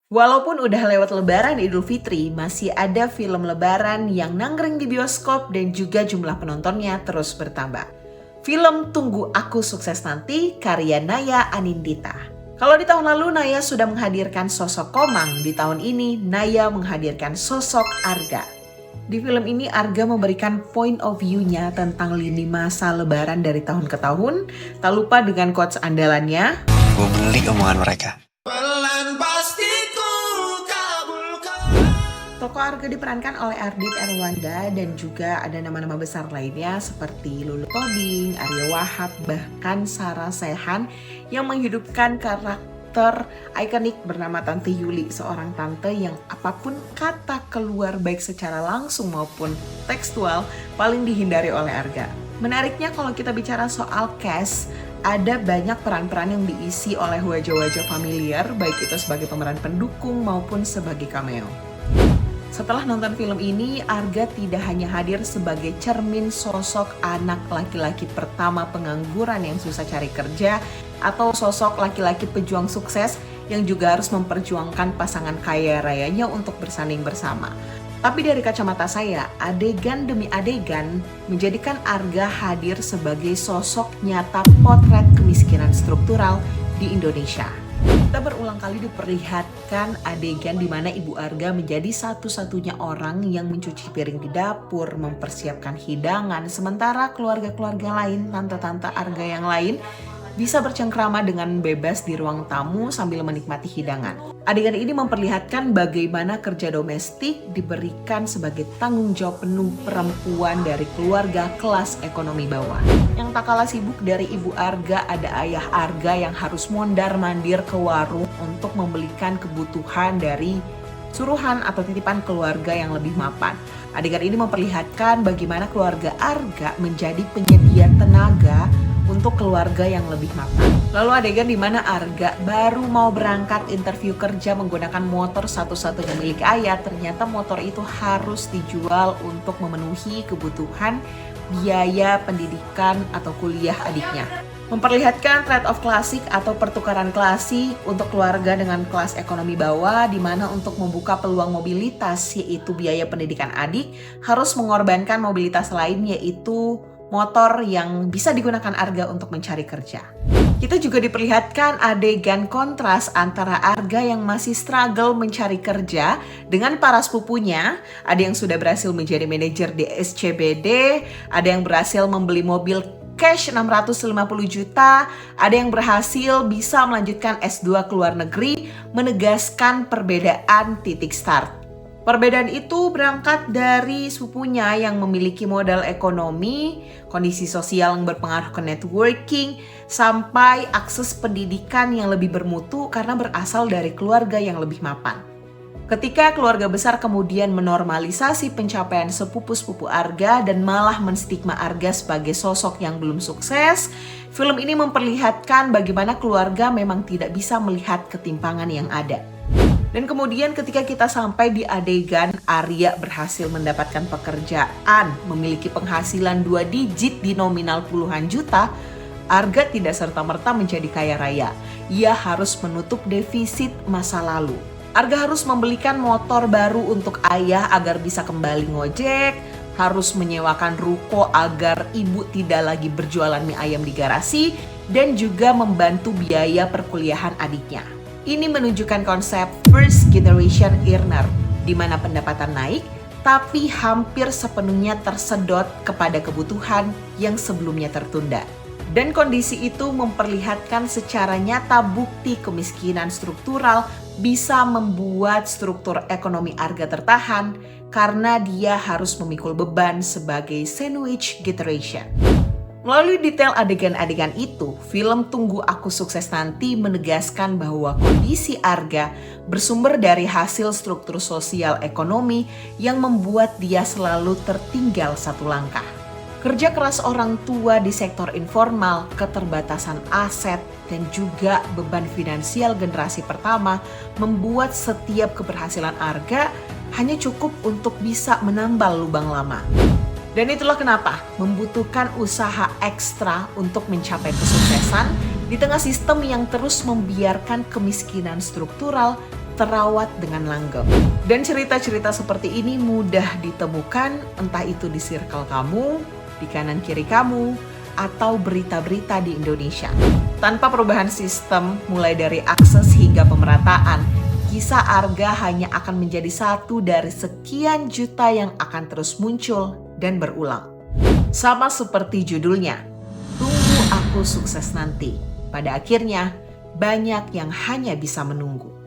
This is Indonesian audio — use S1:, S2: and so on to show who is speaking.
S1: Walaupun udah lewat Lebaran Idul Fitri, masih ada film Lebaran yang nangkring di bioskop dan juga jumlah penontonnya terus bertambah. Film Tunggu Aku Sukses Nanti karya Naya Anindita. Kalau di tahun lalu Naya sudah menghadirkan sosok Komang, di tahun ini Naya menghadirkan sosok Arga. Di film ini Arga memberikan point of view-nya tentang lini masa Lebaran dari tahun ke tahun, tak lupa dengan quotes andalannya.
S2: Gue beli omongan mereka.
S1: Tokoh Arga diperankan oleh Ardit Erwanda dan juga ada nama-nama besar lainnya seperti Lulu Tobing, Arya Wahab, bahkan Sarah Sechan yang menghidupkan karakter ikonik bernama Tante Yuli, seorang tante yang apapun kata keluar baik secara langsung maupun tekstual paling dihindari oleh Arga. Menariknya kalau kita bicara soal cast, ada banyak peran-peran yang diisi oleh wajah-wajah familiar, baik itu sebagai pemeran pendukung maupun sebagai cameo. Setelah nonton film ini, Arga tidak hanya hadir sebagai cermin sosok anak laki-laki pertama pengangguran yang susah cari kerja atau sosok laki-laki pejuang sukses yang juga harus memperjuangkan pasangan kaya rayanya untuk bersanding bersama. Tapi dari kacamata saya, adegan demi adegan menjadikan Arga hadir sebagai sosok nyata potret kemiskinan struktural di Indonesia. Kita berulang kali diperlihatkan adegan di mana Ibu Arga menjadi satu-satunya orang yang mencuci piring di dapur, mempersiapkan hidangan, sementara keluarga-keluarga lain, tante-tante Arga yang lain, bisa bercengkrama dengan bebas di ruang tamu sambil menikmati hidangan. Adegan ini memperlihatkan bagaimana kerja domestik diberikan sebagai tanggung jawab penuh perempuan dari keluarga kelas ekonomi bawah. Yang tak kalah sibuk dari Ibu Arga ada Ayah Arga yang harus mondar-mandir ke warung untuk membelikan kebutuhan dari suruhan atau titipan keluarga yang lebih mapan. Adegan ini memperlihatkan bagaimana keluarga Arga menjadi penyedia tenaga untuk keluarga yang lebih mapan. Lalu adegan di mana Arga baru mau berangkat interview kerja menggunakan motor satu-satunya milik ayah, ternyata motor itu harus dijual untuk memenuhi kebutuhan biaya pendidikan atau kuliah adiknya. Memperlihatkan trade-off klasik atau pertukaran klasik untuk keluarga dengan kelas ekonomi bawah, di mana untuk membuka peluang mobilitas yaitu biaya pendidikan adik harus mengorbankan mobilitas lain yaitu motor yang bisa digunakan Arga untuk mencari kerja. Kita juga diperlihatkan adegan kontras antara Arga yang masih struggle mencari kerja dengan para sepupunya. Ada yang sudah berhasil menjadi manajer di SCBD, ada yang berhasil membeli mobil cash 650 juta, ada yang berhasil bisa melanjutkan S2 ke luar negeri, menegaskan perbedaan titik start. Perbedaan itu berangkat dari sepupunya yang memiliki modal ekonomi, kondisi sosial yang berpengaruh ke networking, sampai akses pendidikan yang lebih bermutu karena berasal dari keluarga yang lebih mapan. Ketika keluarga besar kemudian menormalisasi pencapaian sepupu-sepupu Arga dan malah menstigma Arga sebagai sosok yang belum sukses, film ini memperlihatkan bagaimana keluarga memang tidak bisa melihat ketimpangan yang ada. Dan kemudian ketika kita sampai di adegan Arya berhasil mendapatkan pekerjaan, memiliki penghasilan 2 digit di nominal puluhan juta, Arga tidak serta-merta menjadi kaya raya. Ia harus menutup defisit masa lalu. Arga harus membelikan motor baru untuk ayah agar bisa kembali ngojek, harus menyewakan ruko agar ibu tidak lagi berjualan mie ayam di garasi, dan juga membantu biaya perkuliahan adiknya. Ini menunjukkan konsep first generation earner, di mana pendapatan naik, tapi hampir sepenuhnya tersedot kepada kebutuhan yang sebelumnya tertunda. Dan kondisi itu memperlihatkan secara nyata bukti kemiskinan struktural bisa membuat struktur ekonomi Arga tertahan karena dia harus memikul beban sebagai sandwich generation. Melalui detail adegan-adegan itu, film Tunggu Aku Sukses Nanti menegaskan bahwa kondisi Arga bersumber dari hasil struktur sosial ekonomi yang membuat dia selalu tertinggal satu langkah. Kerja keras orang tua di sektor informal, keterbatasan aset, dan juga beban finansial generasi pertama membuat setiap keberhasilan Arga hanya cukup untuk bisa menambal lubang lama. Dan itulah kenapa membutuhkan usaha ekstra untuk mencapai kesuksesan di tengah sistem yang terus membiarkan kemiskinan struktural terawat dengan langgeng. Dan cerita-cerita seperti ini mudah ditemukan entah itu di circle kamu, di kanan kiri kamu, atau berita-berita di Indonesia. Tanpa perubahan sistem mulai dari akses hingga pemerataan, kisah Arga hanya akan menjadi satu dari sekian juta yang akan terus muncul dan berulang. Sama seperti judulnya, Tunggu Aku Sukses Nanti. Pada akhirnya, banyak yang hanya bisa menunggu.